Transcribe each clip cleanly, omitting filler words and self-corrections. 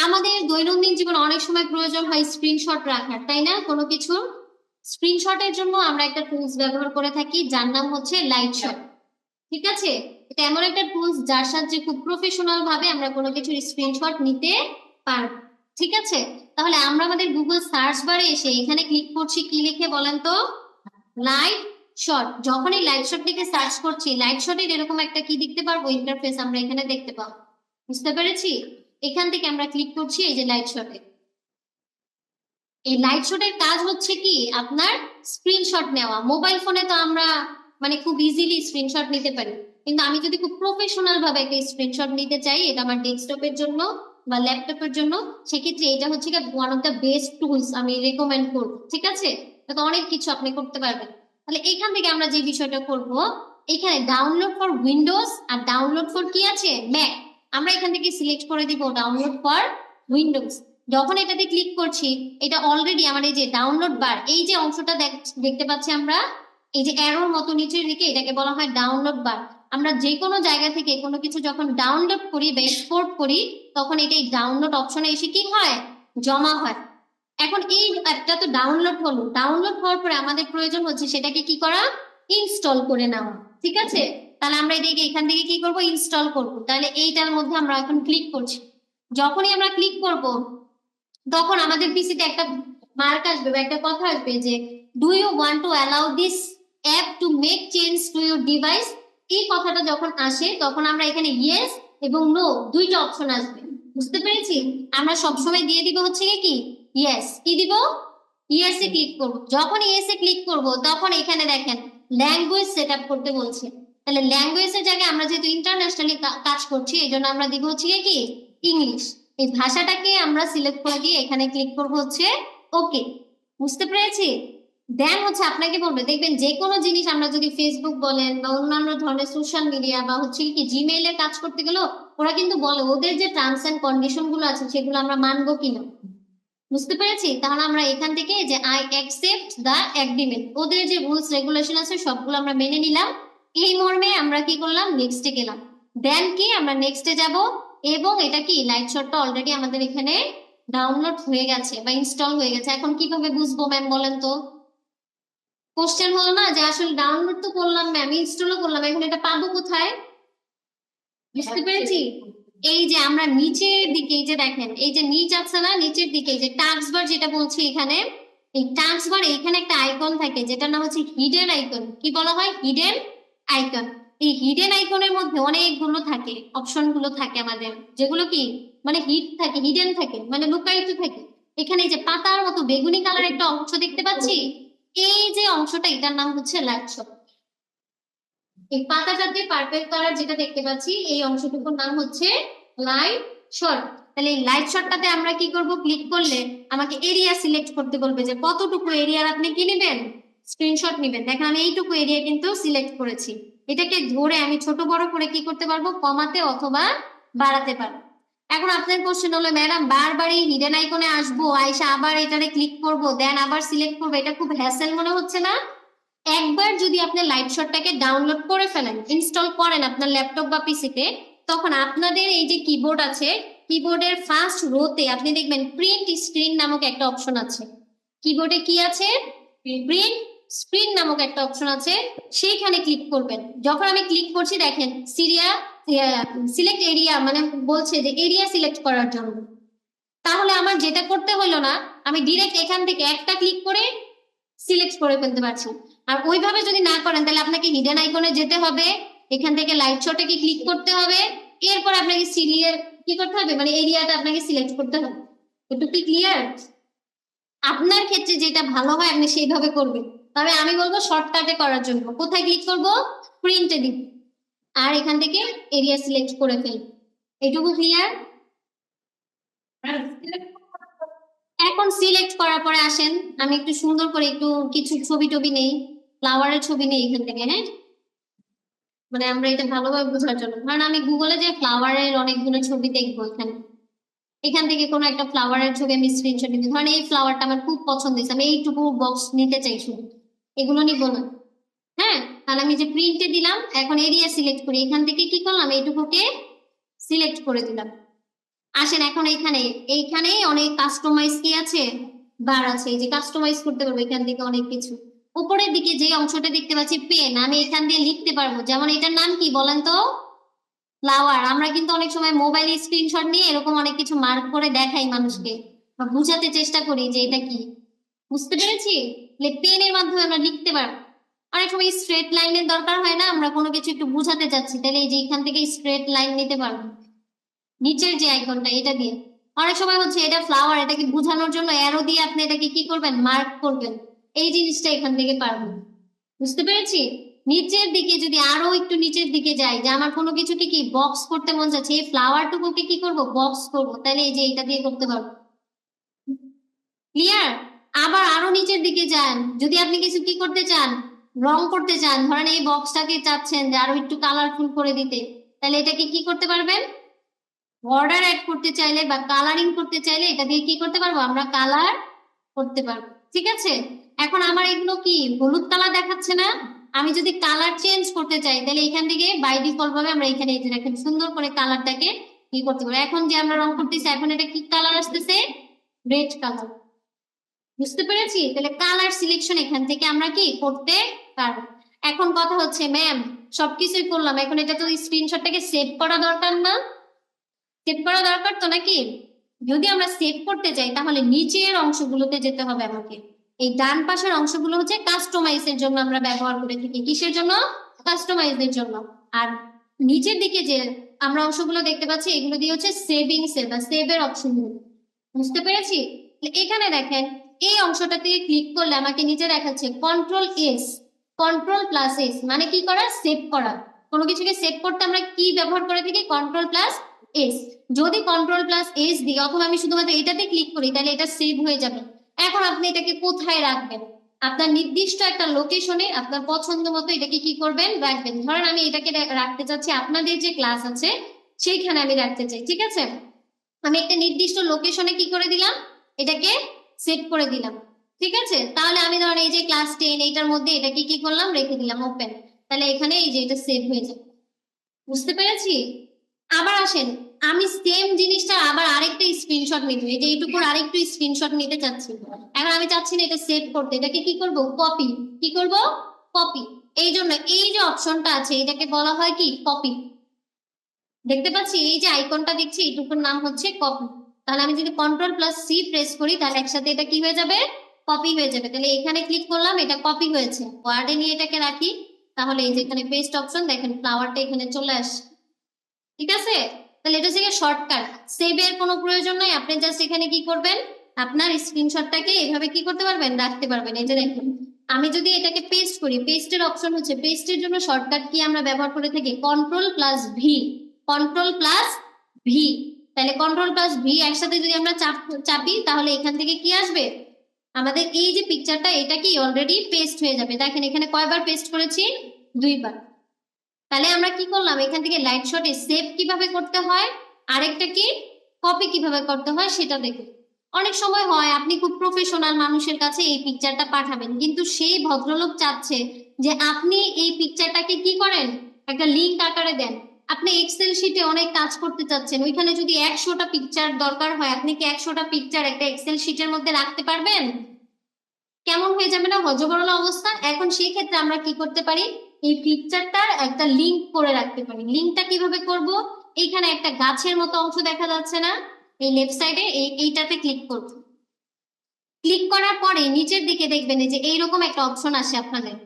আমাদের দৈনন্দিন জীবনে অনেক সময় প্রয়োজন হয় স্ক্রিনশট রাখার, তাই না? কোনো কিছু স্ক্রিনশটের জন্য আমরা একটা টুলস ব্যবহার করে থাকি যার নাম হচ্ছে লাইট শট। ঠিক আছে, এটা এমন একটা টুলস যার সাহায্যে খুব প্রফেশনাল ভাবে আমরা কোনো কিছুর স্ক্রিনশট নিতে পারবো। ঠিক আছে, তাহলে আমরা আমাদের গুগল সার্চ বারে এসে এখানে ক্লিক করছি, কি লিখে বলেন তো? Light shot. যখন এই লাইট শট লিখে সার্চ করছি, লাইট শটের এরকম একটা কি দেখতে পারবো, ইন্টারফেস আমরা এখানে দেখতে পাবো। বুঝতে পেরেছি? এখান থেকে আমরা ক্লিক করছি এই যে লাইট শটে। এই লাইট শটের কাজ হচ্ছে কি, আপনার স্ক্রিনশট নেওয়া। মোবাইল ফোনে তো আমরা মানে খুব ইজিলি স্ক্রিনশট নিতে পারি, কিন্তু আমি যদি খুব প্রফেশনাল ভাবে একটা স্ক্রিনশট নিতে চাই, এটা আমার ডেস্কটপের জন্য বা ল্যাপটপের জন্য, সেক্ষেত্রে এটা হচ্ছে one of the best tools আমি রেকমেন্ড করবো। ঠিক আছে, এটা অনেক কিছু আপনি করতে পারবেন। তাহলে এখান থেকে আমরা যে বিষয়টা করব, এখানে ডাউনলোড ফর উইন্ডোজ আর ডাউনলোড ফর কি আছে, ম্যাক। আমরা এখান থেকে সিলেক্ট করে দিব ডাউনলোড ফর উইন্ডোজ। যখন এটাতে ক্লিক করছি, এটা অলরেডি আমার এই যে ডাউনলোড বার, এই যে অংশটা দেখতে পাচ্ছি আমরা, এই যে অ্যারোর মতো নিচের দিকে, এটাকে বলা হয় ডাউনলোড বার। আমরা যে কোনো জায়গা থেকে কোনো কিছু যখন ডাউনলোড করি বা এক্সপোর্ট করি, তখন এটা এই ডাউনলোড অপশনে এসে কি হয়, জমা হয়। এখন এই অ্যাপটা তো ডাউনলোড হলো, ডাউনলোড হওয়ার পরে আমাদের প্রয়োজন হচ্ছে সেটাকে কি করা, ইনস্টল করে নেওয়া। ঠিক আছে, তাহলে আমরা এটাকে এখান থেকে কি করব, ইনস্টল করব। তাহলে এইটার মধ্যে আমরা এখন ক্লিক করছি। যখনই আমরা ক্লিক করব, তখন আমাদের পিসিতে একটা মার্ক আসবে বা একটা কথা আসবে যে do you want to allow this app to make change to your device. এই কথাটা যখন আসে, তখন আমরা এখানে ইয়েস এবং নো দুইটা অপশন আসবে। বুঝতে পেরেছি? আমরা সবসময় দিয়ে দিব হচ্ছে কি, ইয়েস। কি দিব, ইয়েস এ ক্লিক করব। যখন ইয়েস এ ক্লিক করব, তখন এখানে দেখেন ল্যাঙ্গুয়েজ সেট আপ করতে বলছে। তাহলে ল্যাঙ্গুয়েজের জায়গায় আমরা যেহেতু ইন্টারন্যাশনালি কাজ করছি, এই জন্য আমরা দিব হচ্ছে কি, ইংলিশ। এই ভাষাটাকে আমরা সিলেক্ট করে দিয়ে এখানে ক্লিক করব হচ্ছে ওকে। বুঝতে পেরেছি? দেন হচ্ছে আপনাকে বলবে, দেখবেন যে কোনো জিনিস আমরা যদি ফেসবুক বলেন বা অন্যান্য ধরনের সোশ্যাল মিডিয়া বা হচ্ছে কি জিমেইলে কাজ করতে গেলেও ওরা কিন্তু বলে ওদের যে টার্মস এন্ড কন্ডিশন গুলো আছে সেগুলো আমরা মানবো কিনা। বুঝতে পেরেছি? তাহলে আমরা এখান থেকে যে আই অ্যাকসেপ্ট দা এগ্রিমেন্ট, ওদের যে রুলস রেগুলেশন আছে সবগুলো আমরা মেনে নিলাম। এই মর্মে আমরা কি করলাম, নেক্সটে গেলাম। দেন কি আমরা নেক্সটে যাব, এবং এটা কি লাইট শটটা অলরেডি আমাদের এখানে ডাউনলোড হয়ে গেছে বা ইনস্টল হয়ে গেছে। এখন কিভাবে বুঝবো ম্যাম বলেন তো? কোশ্চেন হলো না যে আসলে ডাউনলোড তো করলাম ম্যাম, ইনস্টলও করলাম, এখন এটা পাবো কোথায়? বুঝতে পেরেছি? এই যে আমরা নিচের দিকে, এই যে দেখেন এই যে নিচ আছে না, নিচের দিকে এই যে টাস্ক বার যেটা বলছি এখানে, এই টাস্ক বার এখানে একটা আইকন থাকে যেটা নাম হচ্ছে হিডেন আইকন। কি বলা হয়, হিডেন আইকন। এই হিডেন আইকনের মধ্যে অনেকগুলো থাকে, অপশন গুলো থাকে আমাদের, যেগুলো কি মানে হিড থাকে, হিডেন থাকে, মানে লুকায়িত থাকে। এখানে এই যে পাতার মতো বেগুনি কালার একটা অংশ দেখতে পাচ্ছি, এই যে অংশটা, এটার নাম হচ্ছে ল্যাপটপ। এই পাতাটাতে পার্পেল কালার যেটা দেখতে পাচ্ছি, এই অংশটুকুর নাম হচ্ছে লাইট শট। তাহলে এই লাইট শটটাতে আমরা কি করব, ক্লিক করলে আমাকে এরিয়া সিলেক্ট করতে বলবে যে কতটুকু এরিয়ার আপনি কি নেবেন, স্ক্রিনশট নেবেন। দেখেন আমি এইটুকু এরিয়া কিন্তু সিলেক্ট করেছি। এটাকে ধরে আমি ছোট বড় করে কি করতে পারবো, কমাতে অথবা বাড়াতে পারবো। এখন আপনার কোশ্চেন হলো, ম্যাডাম বারবার এই হিডেন আইকনে আসবো, আইসা আবার এটারে ক্লিক করব, দেন আবার সিলেক্ট করবো, এটা খুব হ্যাসেল মনে হচ্ছে না? একবার যদি আপনি লাইট শটটাকে ডাউনলোড করে ফেলেন, ইনস্টল করেন আপনার ল্যাপটপ বা পিসিতে, তখন আপনাদের এই যে কিবোর্ড আছে, কিবোর্ডের ফার্স্ট রোতে আপনি দেখবেন প্রিন্ট স্ক্রিন নামক একটা অপশন আছে। কিবোর্ডে কি আছে, প্রিন্ট স্ক্রিন নামক একটা অপশন আছে, সেইখানে ক্লিক করবেন। যখন আমি ক্লিক করছি দেখেন সিরিয়া সিলেক্ট এরিয়া, মানে বলছে যে এরিয়া সিলেক্ট করার জন্য। তাহলে আমার যেটা করতে হলো না, আমি ডিরেক্ট এখান থেকে একটা ক্লিক করে সিলেক্ট করে ফেলতে পারছি। আর ওইভাবে যদি না করেন, তাহলে আপনাকে হিডেন আইকনে যেতে হবে, এখান থেকে লাইট শটে কি ক্লিক করতে হবে, এরপর আপনাকে সিরিয়াল কি করতে হবে, মানে এরিয়াটা আপনাকে সিলেক্ট করতে হবে। একটু কি ক্লিয়ার? আপনার ক্ষেত্রে যেটা ভালো হয় আপনি সেইভাবে করবেন। তবে আমি বলবো শর্টকাটে করার জন্য কোথায় ক্লিক করব, প্রিন্টে দিব, আর এখান থেকে এরিয়া সিলেক্ট করে ফেলব। এটুকু ক্লিয়ার? এখন সিলেক্ট করার পরে আসেন, আমি একটু সুন্দর করে একটু কিছু ছবি টবি নেই, ফ্লাওয়ারের ছবি নেই এখান থেকে, হ্যাঁ? মানে আমরা এটা ভালোভাবে বোঝার জন্য, কারণ আমি গুগলে যে ফ্লাওয়ারের অনেকগুলো ছবি দেখবো এখানে, এখান থেকে কোনো একটা ফ্লাওয়ারের ছবি আমি স্ক্রিনশট নিতে, ধরেন এই ফ্লাওয়ারটা আমার খুব পছন্দ হয়েছে, আমি এইটুকু বক্স নিতে চাই শুধু, এগুলো নিবো না। হ্যাঁ, তাহলে আমি যে প্রিন্টে দিলাম, এখন এরিয়া সিলেক্ট করি, এখান থেকে কি করলাম, এইটুকুকে সিলেক্ট করে দিলাম। আসেন এখন এইখানে, এইখানে অনেক কাস্টমাইজ কি আছে, বার আছে, এই যে কাস্টমাইজ করতে পারবো এখান থেকে অনেক কিছু। উপরের দিকে যে অংশটা দেখতে পাচ্ছি পেন, আমি এখান দিয়ে লিখতে পারবো, যেমন এটার নাম কি বলেন তো, ফ্লাওয়ার। আমরা কিন্তু অনেক সময় মোবাইলে স্ক্রিনশট নিয়ে এরকম অনেক কিছু মার্ক করে দেখাই মানুষকে, বা বুঝাতে চেষ্টা করি যে এটা কি, বুঝতে পেরেছি? পেনের মাধ্যমে আমরা লিখতে পারবো। অনেক সময় স্ট্রেট লাইনের দরকার হয় না, আমরা কোনো কিছু একটু বুঝাতে চাচ্ছি, তাহলে এই যে এখান থেকে স্ট্রেট লাইন নিতে পারবো নিচের যে আইকনটা এটা দিয়ে। অনেক সময় হচ্ছে এটা ফ্লাওয়ার, এটাকে বোঝানোর জন্য অ্যারো দিয়ে আপনি এটাকে কি করবেন, মার্ক করবেন, এই জিনিসটা এখান থেকে পারবেন। বুঝতে পেরেছি? নিচের দিকে যদি আরো একটু নিচের দিকে যাই, যে আমার কোনো কিছুকে কি বক্স করতে মন যাচ্ছে, এই ফ্লাওয়ার টুকুকে কি করব, বক্স করব, তাহলে এই যে এটা দিয়ে করতে পারবো। ক্লিয়ার? আবার আরো নিচের দিকে যান, যদি আপনি কিছু কি করতে চান, রং করতে চান, ধরেন এই বক্সটাকে চাচ্ছেন যে আরো একটু কালারফুল করে দিতে, তাহলে এটাকে কি করতে পারবেন, বর্ডার অ্যাড করতে চাইলে বা কালারিং করতে চাইলে এটা দিয়ে কি করতে পারবো, আমরা কালার করতে পারবো। ঠিক আছে? এখন আমার এগুলো কি হলুদ কালার দেখাচ্ছে না, আমি যদি কালার চেঞ্জ করতে চাই তাহলে এখান থেকে বাই ডিফল্ট ভাবে আমরা এখানে এই যে দেখেন সুন্দর করে কালারটাকে কি করতে পারবো। এখন যে আমরা রং করতেছি, এখন এটা কি কালার আসতেছে, রেড কালার। বুঝতে পেরেছি? তাহলে কালার সিলেকশন এখান থেকে আমরা কি করতে পারবো। এখন কথা হচ্ছে ম্যাম, সবকিছুই করলাম, এখন এটা তো স্ক্রিনশটটাকে সেভ করা দরকার না? সেভ করা দরকার তো নাকি? যদি আমরা সেভ করতে চাই তাহলে নিচের অংশগুলোতে যেতে হবে আমাকে। এই ডান পাশের অংশগুলো হচ্ছে কাস্টমাইজের জন্য আমরা ব্যবহার করে থাকি, কিসের জন্য, কাস্টমাইজের জন্য। আর নিচের দিকে যে আমরা অংশগুলো দেখতে পাচ্ছি এগুলো দিয়ে হচ্ছে সেভিংস এর বা সেভের অপশন। বুঝতে পেরেছি? এখানে দেখেন এই অংশটাতে ক্লিক করলে আমাকে নিচে দেখাচ্ছে control S, control plus S, মানে কি করা, সেভ করা। কোনো কিছুকে সেভ করতে আমরা কি ব্যবহার করে থাকি, কন্ট্রোল প্লাস এস। যদি কন্ট্রোল প্লাস এস দিই অথবা আমি শুধুমাত্র এটাতে ক্লিক করি তাহলে এটা সেভ হয়ে যাবে। এখন আপনি এটাকে কোথায় রাখবেন, আপনার নির্দিষ্ট একটা লোকেশনে আপনার পছন্দ মতো এটাকে কি করবেন, রাখবেন। ধরেন আমি এটাকে রাখতে চাচ্ছি আপনাদের যে ক্লাস আছে সেইখানে আমি রাখতে চাই, ঠিক আছে? আমি একটা নির্দিষ্ট লোকেশনে কি করে দিলাম, এটাকে সেট করে দিলাম। ঠিক আছে? তাহলে আমি ধরেন এই যে ক্লাস 10 এইটার মধ্যে এটাকে কি করলাম, রেখে দিলাম ওপেন, তাহলে এখানে এই যে এটা সেভ হয়ে যাবে। বুঝতে পেরেছি? আবার আসেন, আমি সেম জিনিসটা আবার আরেকটা স্ক্রিনশট নিতে, এই যে এইটুকুর আরেকটু স্ক্রিনশট নিতে চাচ্ছি। এখন আমি চাচ্ছি না এটা সেভ করতে, এটাকে কি করব, কপি। কি করব, কপি। এই জন্য এই যে অপশনটা আছে এটাকে বলা হয় কি, কপি। দেখতে পাচ্ছি এই যে আইকনটা দেখছি এইটুকুর নাম হচ্ছে কপি। তাহলে আমি যদি কন্ট্রোল প্লাস সি প্রেস করি তাহলে একসাথে এটা কি হয়ে যাবে, কপি হয়ে যাবে। তাহলে এখানে ক্লিক করলাম, এটা কপি হয়েছে। ওয়ার্ডে নিয়ে এটাকে রাখি, তাহলে এই যে এখানে পেস্ট অপশন দেখেন, ফ্লাওয়ারটা এখানে চলে আসে। ঠিক আছে? তাহলে এটা হচ্ছে শর্টকাট, সেভ এর কোনো প্রয়োজন নাই, আপনি জাস্ট এখানে কি করবেন, আপনার স্ক্রিনশটটাকে এভাবে কি করতে পারবেন, রাখতে পারবেন। এই যে দেখুন, আমি যদি এটাকে পেস্ট করি, পেস্টের অপশন হচ্ছে, পেস্টের জন্য শর্টকাট কি আমরা ব্যবহার করে থাকি, control plus V, control plus V. তাহলে কন্ট্রোল প্লাস ভি একসাথে যদি আমরা চাপি তাহলে এখান থেকে কি আসবে, আমাদের এই যে পিকচারটা এটা কি অলরেডি পেস্ট হয়ে যাবে। দেখেন এখানে কয়বার পেস্ট করেছি, দুইবার। তাহলে আমরা কি করলাম, এখান থেকে লাইট শটে সেভ কিভাবে করতে হয়, আরেকটা কি কপি কিভাবে করতে হয় সেটা দেখুন। অনেক সময় হয় আপনি খুব প্রফেশনাল মানুষের কাছে এই পিকচারটা পাঠাবেন, কিন্তু সেই ভদ্রলোক চাচ্ছে যে আপনি এই পিকচারটাকে কি করেন, একটা লিঙ্ক আকারে দেন। আপনি এক্সেল শিটে অনেক কাজ করতে চাচ্ছেন, ওইখানে যদি 100টা পিকচার দরকার হয়, আপনি কি 100টা পিকচার একটা এক্সেল শিটের মধ্যে রাখতে পারবেন? কেমন হয়ে যাবে না হজবরল অবস্থা। এখন সেই ক্ষেত্রে আমরা কি করতে পারি, এই পিকচারটার একটা লিংক করে রাখতে পারি। লিংকটা কিভাবে করব, এইখানে একটা গাছের মতো অংশ দেখা যাচ্ছে না, এই লেফট সাইডে এইটাতে ক্লিক করব। ক্লিক করার পরে নিচের দিকে দেখবেন এই যে এইরকম একটা অপশন আসে আপনাদের,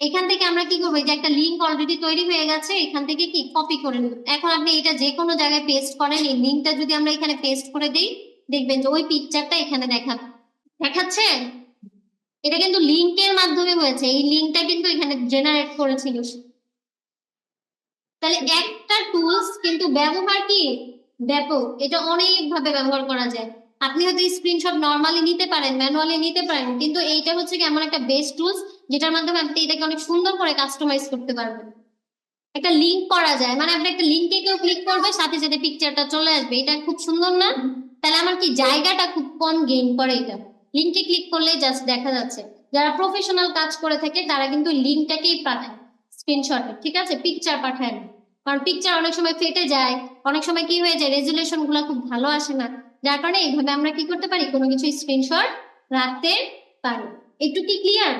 এখান থেকে আমরা কি করবো, যে একটা লিংক অলরেডি তৈরি হয়ে গেছে, এখান থেকে কি কপি করে নেব। এখন আপনি এটা যে কোনো জায়গায় পেস্ট করেন, এই লিংকটা যদি আমরা এখানে পেস্ট করে দিই দেখবেন যে ওই পিকচারটা এখানে দেখাচ্ছে। এটা কিন্তু লিংকের মাধ্যমে হয়েছে, এই লিংকটা কিন্তু এখানে জেনারেট করেছিল। তাহলে একটা টুলস কিন্তু ব্যবহার কি ব্যাপক, এটা অনেক ভাবে ব্যবহার করা যায়। আপনি হয়তো স্ক্রিনশট নর্মালি নিতে পারেন, ম্যানুয়ালি নিতে পারেন, কিন্তু এইটা হচ্ছে কি এমন একটা বেস্ট টুলস যেটার মাধ্যমে আপনি এটাকে অনেক সুন্দর করে কাস্টমাইজ করতে পারবেন। একটা লিংক করা যায়, মানে আপনি একটা লিংকে কেউ ক্লিক করবে সাথে সাথে পিকচারটা চলে আসবে, এটা খুব সুন্দর না? তাহলে আমার কি জায়গাটা খুব কম গেইন করে এটা, লিংকে ক্লিক করলে জাস্ট দেখা যাচ্ছে। যারা প্রফেশনাল কাজ করে থাকে তারা কিন্তু লিংকটাকেই পাঠায় স্ক্রিনশটে, ঠিক আছে, পিকচার পাঠায় না। কারণ পিকচার অনেক সময় ফেটে যায়, অনেক সময় কি হয়ে যায়, রেজুলেশন গুলো খুব ভালো আসে না। যার কারণে এইভাবে আমরা কি করতে পারি, কোনো কিছু স্ক্রিনশট রাখতে পারি। একটু কি ক্লিয়ার?